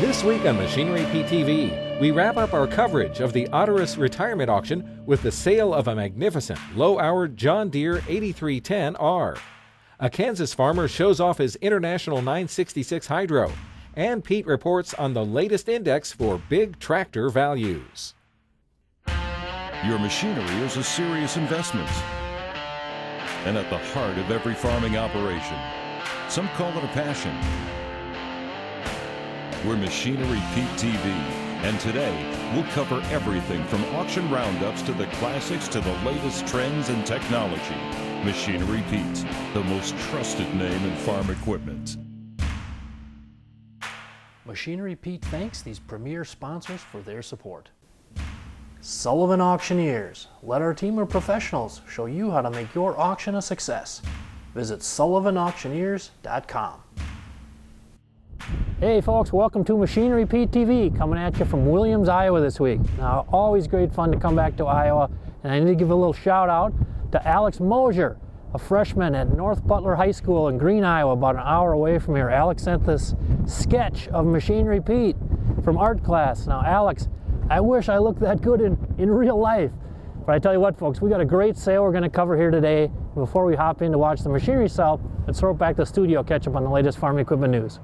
This week on Machinery PTV, we wrap up our coverage of the Otterus retirement auction with the sale of a magnificent low-hour John Deere 8310R. A Kansas farmer shows off his International 966 Hydro, and Pete reports on the latest index for big tractor values. Your machinery is a serious investment and at the heart of every farming operation. Some call it a passion. We're Machinery Pete TV, and today we'll cover everything from auction roundups to the classics to the latest trends and technology. Machinery Pete, the most trusted name in farm equipment. Machinery Pete thanks these premier sponsors for their support. Sullivan Auctioneers. Let our team of professionals show you how to make your auction a success. Visit sullivanauctioneers.com. Hey folks, welcome to Machinery Pete TV, coming at you from Williams, Iowa this week. Now, always great fun to come back to Iowa, and I need to give a little shout out to Alex Mosier, a freshman at North Butler High School in Green, Iowa, about an hour away from here. Alex sent this sketch of Machinery Pete from art class. Now, Alex, I wish I looked that good in real life. But I tell you what, folks, we got a great sale we're going to cover here today. Before we hop in to watch the machinery sell, let's throw it back to the studio, catch up on the latest farm equipment news.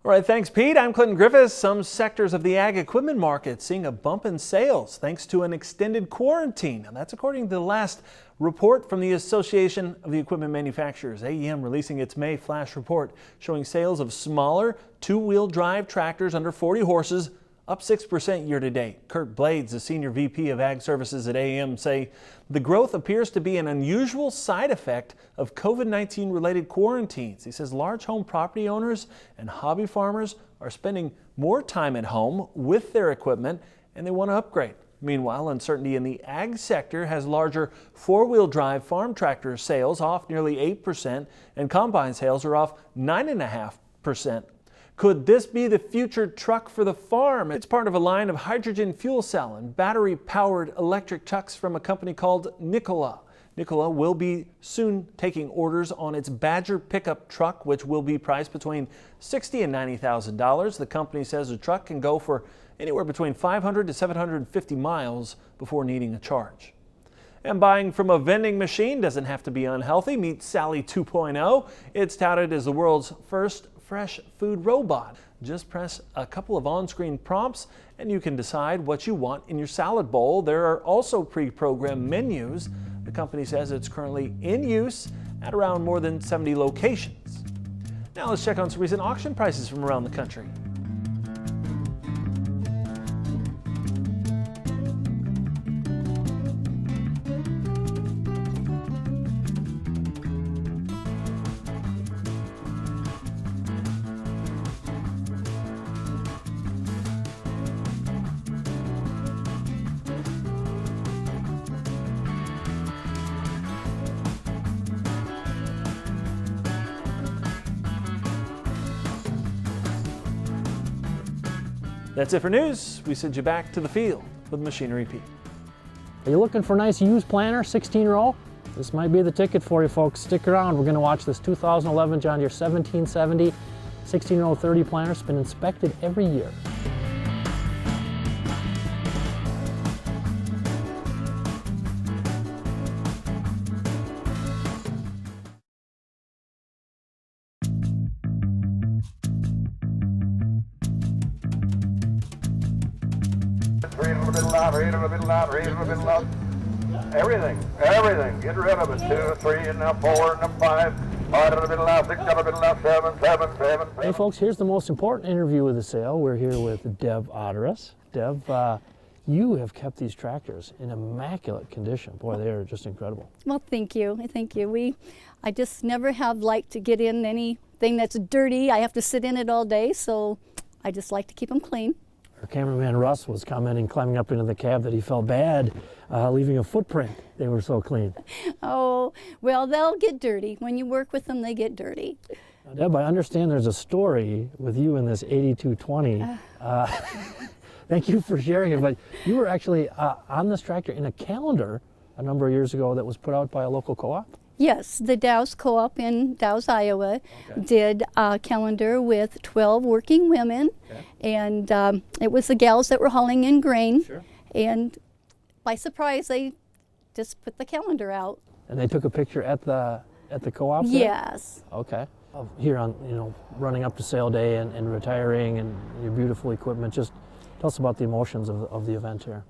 All right, thanks, Pete. I'm Clinton Griffiths. Some sectors of the ag equipment market seeing a bump in sales thanks to an extended quarantine. And that's according to the last report from the Association of the Equipment Manufacturers, AEM, releasing its May flash report showing sales of smaller two-wheel drive tractors under 40 horses up 6% year to date. Kurt Blades, the Senior VP of Ag Services at AEM, say the growth appears to be an unusual side effect of COVID-19 related quarantines. He says large home property owners and hobby farmers are spending more time at home with their equipment and they want to upgrade. Meanwhile, uncertainty in the ag sector has larger four-wheel drive farm tractor sales off nearly 8% and combine sales are off 9.5%. Could this be the future truck for the farm? It's part of a line of hydrogen fuel cell and battery-powered electric trucks from a company called Nikola. Nikola will be soon taking orders on its Badger pickup truck, which will be priced between $60,000 and $90,000. The company says the truck can go for anywhere between 500 to 750 miles before needing a charge. And buying from a vending machine doesn't have to be unhealthy. Meet Sally 2.0. It's touted as the world's first fresh food robot. Just press a couple of on-screen prompts and you can decide what you want in your salad bowl. There are also pre-programmed menus. The company says it's currently in use at around more than 70 locations. Now let's check on some recent auction prices from around the country. That's it for news. We send you back to the field with Machinery Pete. Are you looking for a nice used planter, 16-row? This might be the ticket for you, folks. Stick around. We're going to watch this 2011 John Deere 1770 16-row 30 planter. It's been inspected every year. Raise a little loud, raise a little loud, raise a little loud. Everything. Get rid of it. 2, 3, and now 4, and now 5. 5, a little bit loud, 6, a little bit loud, 7. Hey folks, here's the most important interview of the sale. We're here with Dev Otterus. Dev, you have kept these tractors in immaculate condition. Boy, they are just incredible. Well, thank you. I just never have liked to get in anything that's dirty. I have to sit in it all day, so I just like to keep them clean. Our cameraman Russ was commenting, climbing up into the cab, that he felt bad leaving a footprint. They were so clean. Oh, well, they'll get dirty. When you work with them, they get dirty. Now, Deb, I understand there's a story with you in this 8220. Thank you for sharing it, but you were actually on this tractor in a calendar a number of years ago that was put out by a local co-op? Yes, the Dow's Co-op in Dow's, Iowa did a calendar with 12 working women, and it was the gals that were hauling in grain, and by surprise they just put the calendar out. And they took a picture at the co-op there? Yes. Okay. Here on, running up to sale day and retiring and your beautiful equipment, just tell us about the emotions of the event here.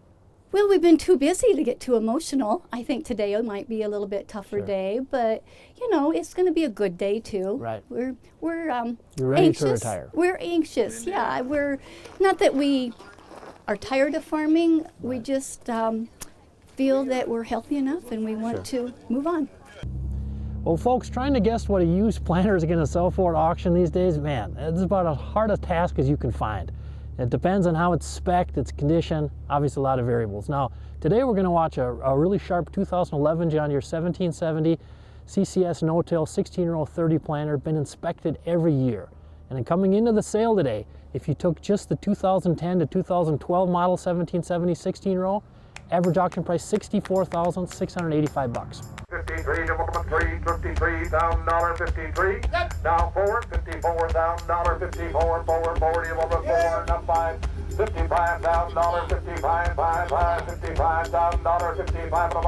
Well, we've been too busy to get too emotional. I think today might be a little bit tougher day, but it's going to be a good day too. Right. We're You're ready anxious. to retire. We're anxious. Yeah, we're not that we are tired of farming. We just feel that we're healthy enough and we want to move on. Well, folks, trying to guess what a used planter is going to sell for at auction these days, man, it's about as hard a task as you can find. It depends on how it's spec'd, its condition, obviously a lot of variables. Now, today we're going to watch a really sharp 2011 John Deere 1770 CCS no-till 16-row 30 planter, been inspected every year. And then coming into the sale today, if you took just the 2010 to 2012 model 1770 16-row, average auction price $64,685. 53, development 3, $53,000, 53. Now 4, $54,000, 54, 4, 40, development 4, now 5, $55,000, 55, 5, 5, $55,000, 55, 5,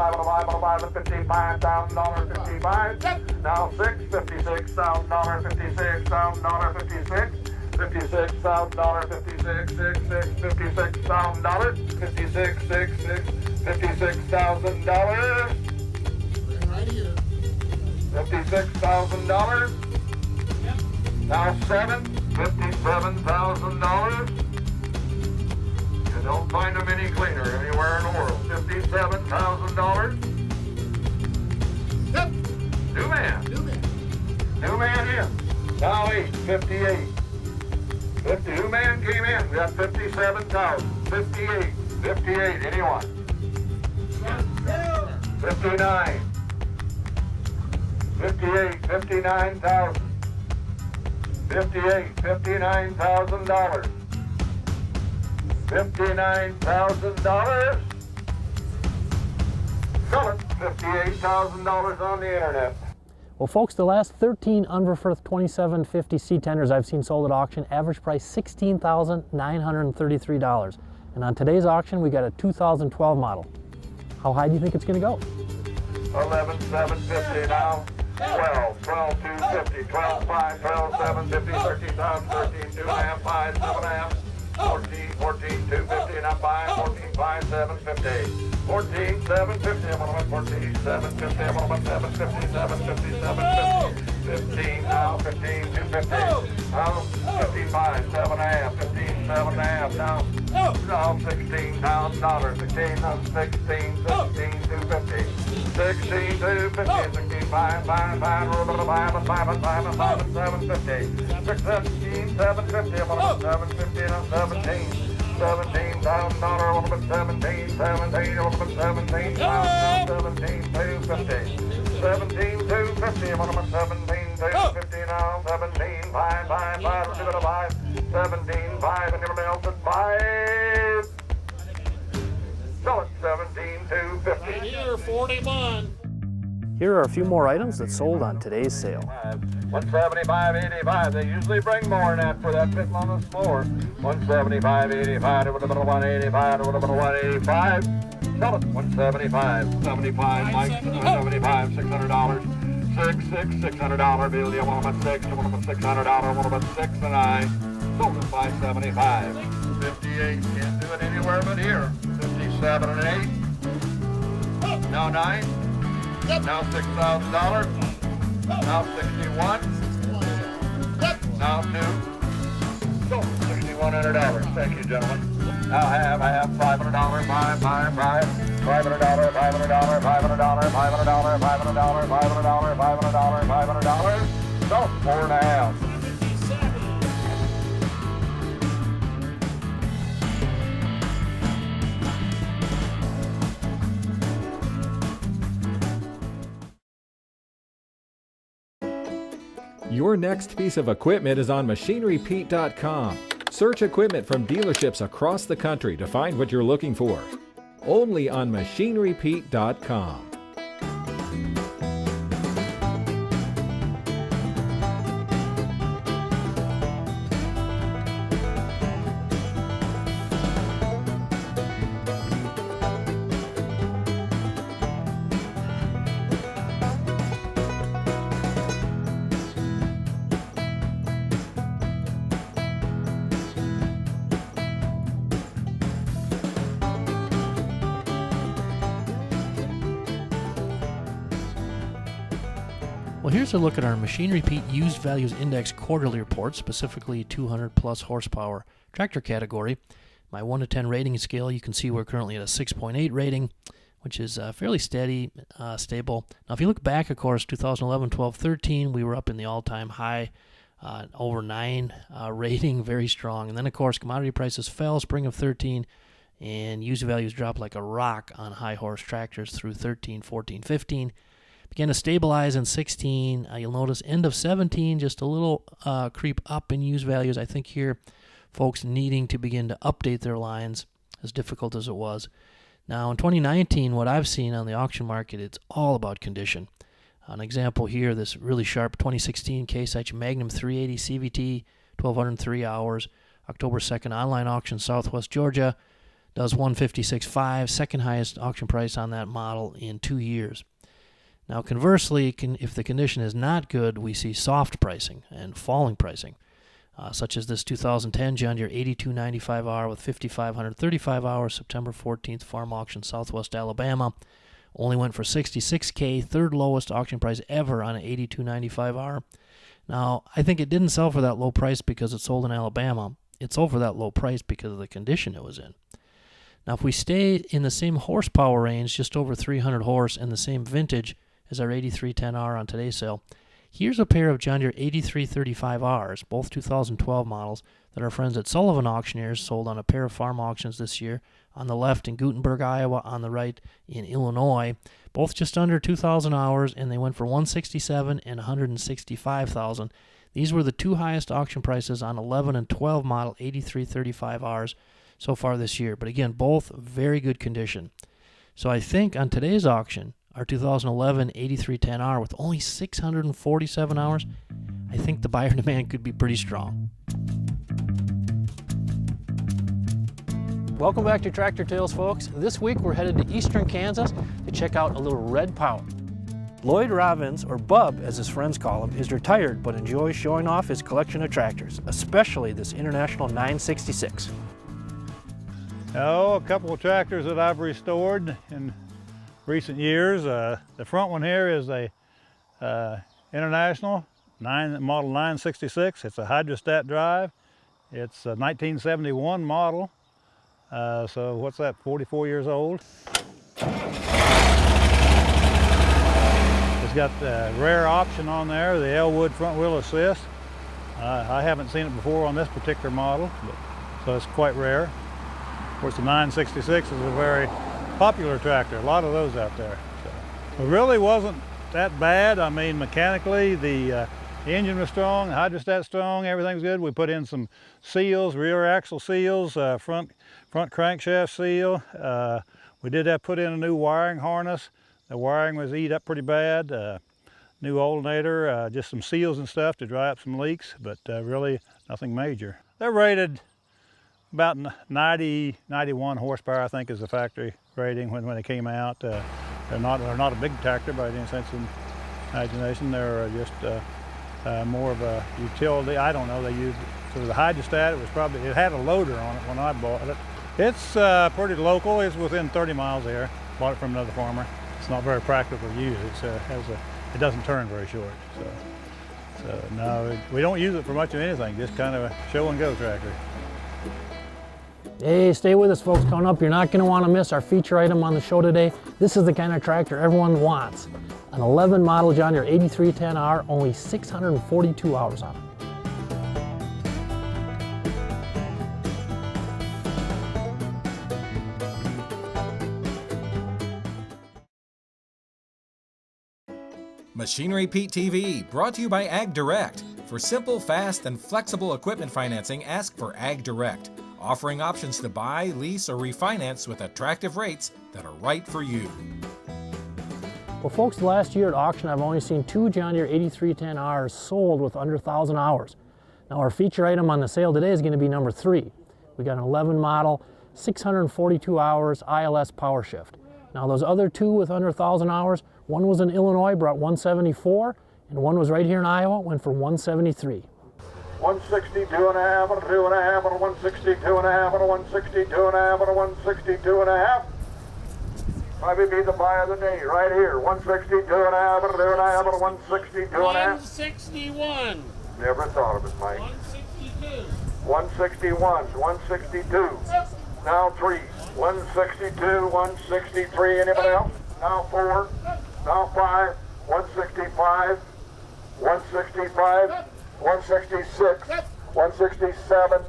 $55,000, 55. Now 6, $56,000, $56,000, 56. $56,000, $56,000, $56,000, $56,000. $56,000. Now 7, $57,000. You don't find them any cleaner anywhere in the world. $57,000. Yep. New man. New man in. Now 8, 58. 50. New man came in. We got 57,000. 58. 58. Anyone? 59. 58, $59,000. 58, $59,000. $59,000. Sell it. $58,000 on the internet. Well, folks, the last 13 Unverfirth 2750 C tenders I've seen sold at auction, average price $16,933. And on today's auction, we got a 2012 model. How high do you think it's going to go? 11,750 now. 12, 250, 12, 5, 12, 750, 13,000, 13, 2.5, 5, 7.5, 14, 250, now 5, 14, 5, 750, 14, 750, I'm on 14, 750, I'm on 750, 750, 750, 15, now 15, 250, now 55, 7.5, 15, 7.5, now $16,000, 16, 250, 16, 250, 16, 5, 5, 5, 750, 17, 750, I'm on 750, now 17, $17,000, 17, 17, 17, 250, 17, 250, I'm on 17, 250, now 17, 5, 5, 5, 17, 5, and everybody else at 5. Sell it, 17, 250. Here, 41. Here are a few more items that sold on today's sale. 175.85. They usually bring more than that for that fitting on the floor. 175.85. It would have been a 185. It would have been a 185. Sell it. 175. 75. Mike. 75. $600. $600 bill. You want them at 6. You want them at $600. Want them at 6 and I sold it by 75. 58. Can't do it anywhere but here. 57 and 8. Now 9. Now $6,000. Now 61. Now 2. So $6,100. Thank you, gentlemen. Now I have $500. $500. So 4.5. Your next piece of equipment is on MachineryPete.com. Search equipment from dealerships across the country to find what you're looking for. Only on MachineryPete.com. here's a look at our Machinery Pete Used Values Index quarterly report, specifically 200 plus horsepower tractor category. My 1 to 10 rating scale, you can see we're currently at a 6.8 rating, which is fairly steady, stable. Now if you look back, of course, 2011, 12, 13, we were up in the all-time high, over 9 rating, very strong. And then of course commodity prices fell spring of 13, and used values dropped like a rock on high horse tractors through 13, 14, 15. Began to stabilize in 16. You'll notice end of 17, just a little creep up in used values. I think here folks needing to begin to update their lines, as difficult as it was. Now in 2019, what I've seen on the auction market, it's all about condition. An example here, this really sharp 2016 Case IH Magnum 380 CVT, 1,203 hours, October 2nd online auction, Southwest Georgia, does 156.5, second highest auction price on that model in 2 years. Now conversely, if the condition is not good, we see soft pricing and falling pricing, such as this 2010 John Deere 8210R with 5,535 hours, September 14th farm auction, Southwest Alabama. Only went for $66K, third lowest auction price ever on an 8295R. Now, I think it didn't sell for that low price because it sold in Alabama. It sold for that low price because of the condition it was in. Now, if we stay in the same horsepower range, just over 300 horse, and the same vintage as our 8310R on today's sale, here's a pair of John Deere 8335Rs, both 2012 models, that our friends at Sullivan Auctioneers sold on a pair of farm auctions this year. On the left in Gutenberg, Iowa, on the right in Illinois, both just under 2,000 hours, and they went for $167,000 and $165,000. These were the two highest auction prices on 11 and 12 model 8335Rs so far this year. But again, both very good condition. So I think on today's auction, our 2011 8310R with only 647 hours, I think the buyer demand could be pretty strong. Welcome back to Tractor Tales, folks. This week we're headed to eastern Kansas to check out a little red power. Lloyd Robbins, or Bub as his friends call him, is retired but enjoys showing off his collection of tractors, especially this International 966. Oh, a couple of tractors that I've restored in recent years. The front one here is a International model 966. It's a hydrostat drive. It's a 1971 model. So what's that, 44 years old? It's got the rare option on there, the Elwood front wheel assist. I haven't seen it before on this particular model, so it's quite rare. Of course, the 966 is a very popular tractor, a lot of those out there. So it really wasn't that bad. I mean, mechanically, the engine was strong, the hydrostat strong, everything's good. We put in some seals, rear axle seals, front crankshaft seal. We did have put in a new wiring harness. The wiring was eat up pretty bad. New alternator, just some seals and stuff to dry up some leaks, but really nothing major. They're rated about 90, 91 horsepower, I think, is the factory rating when they came out. They're not a big tractor by any sense of imagination. They're just more of a utility. I don't know. They used for the hydrostat. It had a loader on it when I bought it. It's pretty local. It's within 30 miles here. Bought it from another farmer. It's not very practical to use. It doesn't turn very short. So no, we don't use it for much of anything. Just kind of a show and go tractor. Hey, stay with us, folks. Coming up, you're not going to want to miss our feature item on the show today. This is the kind of tractor everyone wants. An 11 model John Deere 8310R, only 642 hours on it. Machinery Pete TV, brought to you by Ag Direct. For simple, fast, and flexible equipment financing, ask for Ag Direct, offering options to buy, lease, or refinance with attractive rates that are right for you. Well, folks, last year at auction, I've only seen 2 John Deere 8310Rs sold with under 1,000 hours. Now, our feature item on the sale today is going to be number 3. We got an 11 model, 642 hours ILS power shift. Now, those other 2 with under 1,000 hours, one was in Illinois, brought 174, and one was right here in Iowa, went for 173. 162 and a half, and a 2 and a half, and a 162 and a half, and a 162 and a half, and a 162 and a half. Might be the buy of the day right here. 162 and a half, 162 and a half. 161. Never thought of it, Mike. 162. 161, 162. Now 3. 162, 163. Anybody else? Now 4. Now 5. 165. 165. 166. 167.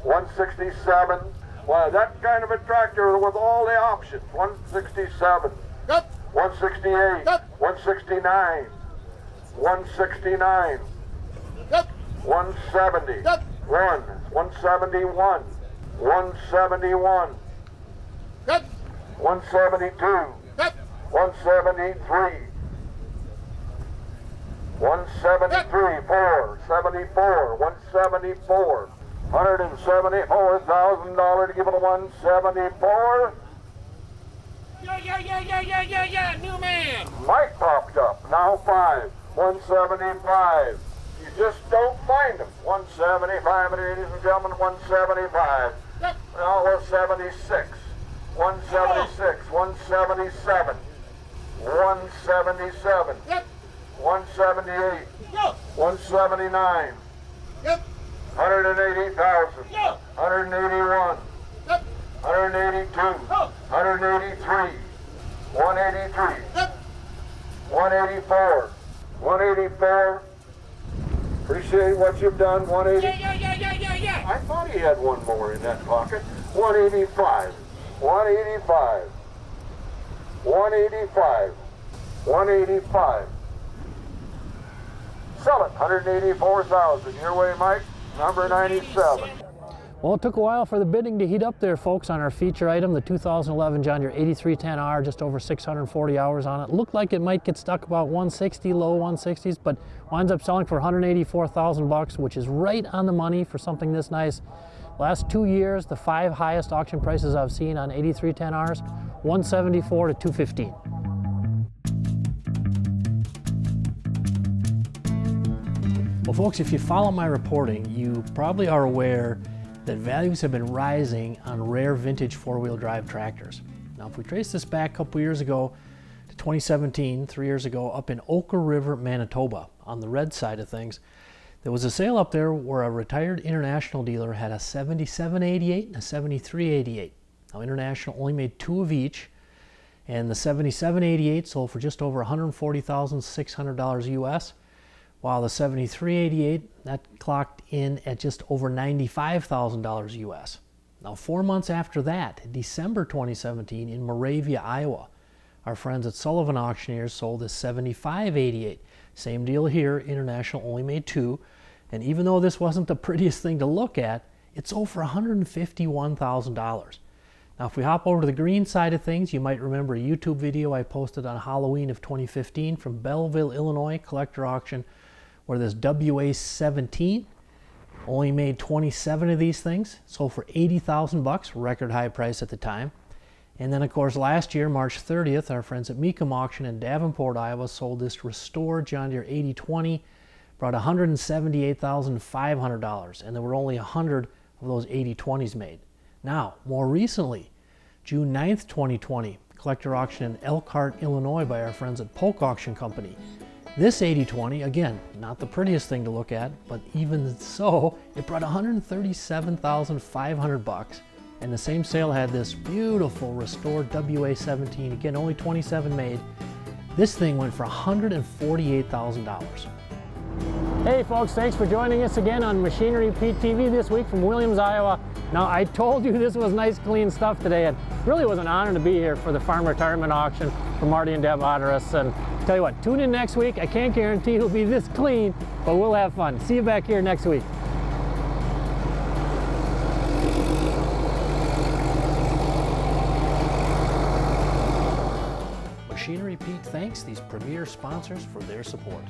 167. Wow, that kind of a tractor with all the options. 167. 168. 169. 169. 170. 171. 171. 172. 173. 173. 474. 174. $174,000 to give it a 174. Yeah, new man. Mike popped up. Now 5. 175. You just don't find them. 175, ladies and gentlemen, 175. Now 176. 176. 177. 177. 178. 179. 180,000. 181. 182. 183. 183. 184. 184. Appreciate what you've done. 180. Yeah. I thought he had one more in that pocket. 185. 185. 185. 185. Sell it. 184,000. Your way, Mike. Number 97. Well, it took a while for the bidding to heat up there, folks, on our feature item, the 2011 John Deere 8310R, just over 640 hours on it. Looked like it might get stuck about 160, low 160s, but winds up selling for 184,000 bucks, which is right on the money for something this nice. Last 2 years, the 5 highest auction prices I've seen on 8310Rs, 174 to 215. Well, folks, if you follow my reporting, you probably are aware that values have been rising on rare vintage four-wheel drive tractors. Now, if we trace this back a couple years ago to 2017, 3 years ago, up in Oka River, Manitoba, on the red side of things, there was a sale up there where a retired International dealer had a 7788 and a 7388. Now, International only made 2 of each, and the 7788 sold for just over $140,600 US, while the 7388, that clocked in at just over $95,000 US. Now 4 months after that, in December 2017, in Moravia, Iowa, our friends at Sullivan Auctioneers sold this 7588. Same deal here, International only made 2, and even though this wasn't the prettiest thing to look at, it sold for $151,000. Now if we hop over to the green side of things, you might remember a YouTube video I posted on Halloween of 2015 from Belleville, Illinois, collector auction, where this WA17 only made 27 of these things, sold for 80,000 bucks, record high price at the time. And then of course last year, March 30th, our friends at Mecum Auction in Davenport, Iowa sold this restored John Deere 8020, brought $178,500, and there were only 100 of those 8020s made. Now, more recently, June 9th, 2020, collector auction in Elkhart, Illinois by our friends at Polk Auction Company. This 8020, again, not the prettiest thing to look at, but even so, it brought $137,500 bucks, and the same sale had this beautiful restored WA17, again, only 27 made. This thing went for $148,000. Hey folks, thanks for joining us again on Machinery Pete TV this week from Williams, Iowa. Now, I told you this was nice, clean stuff today, and really was an honor to be here for the farm retirement auction for Marty and Deb Otteris. And tell you what, tune in next week. I can't guarantee it'll be this clean, but we'll have fun. See you back here next week. Machinery Pete thanks these premier sponsors for their support.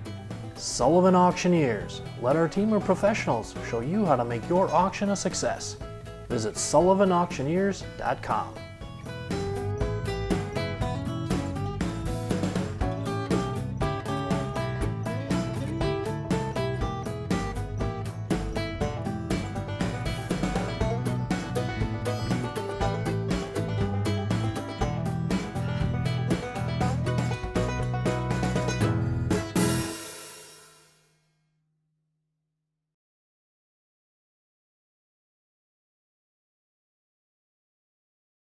Sullivan Auctioneers. Let our team of professionals show you how to make your auction a success. Visit sullivanauctioneers.com.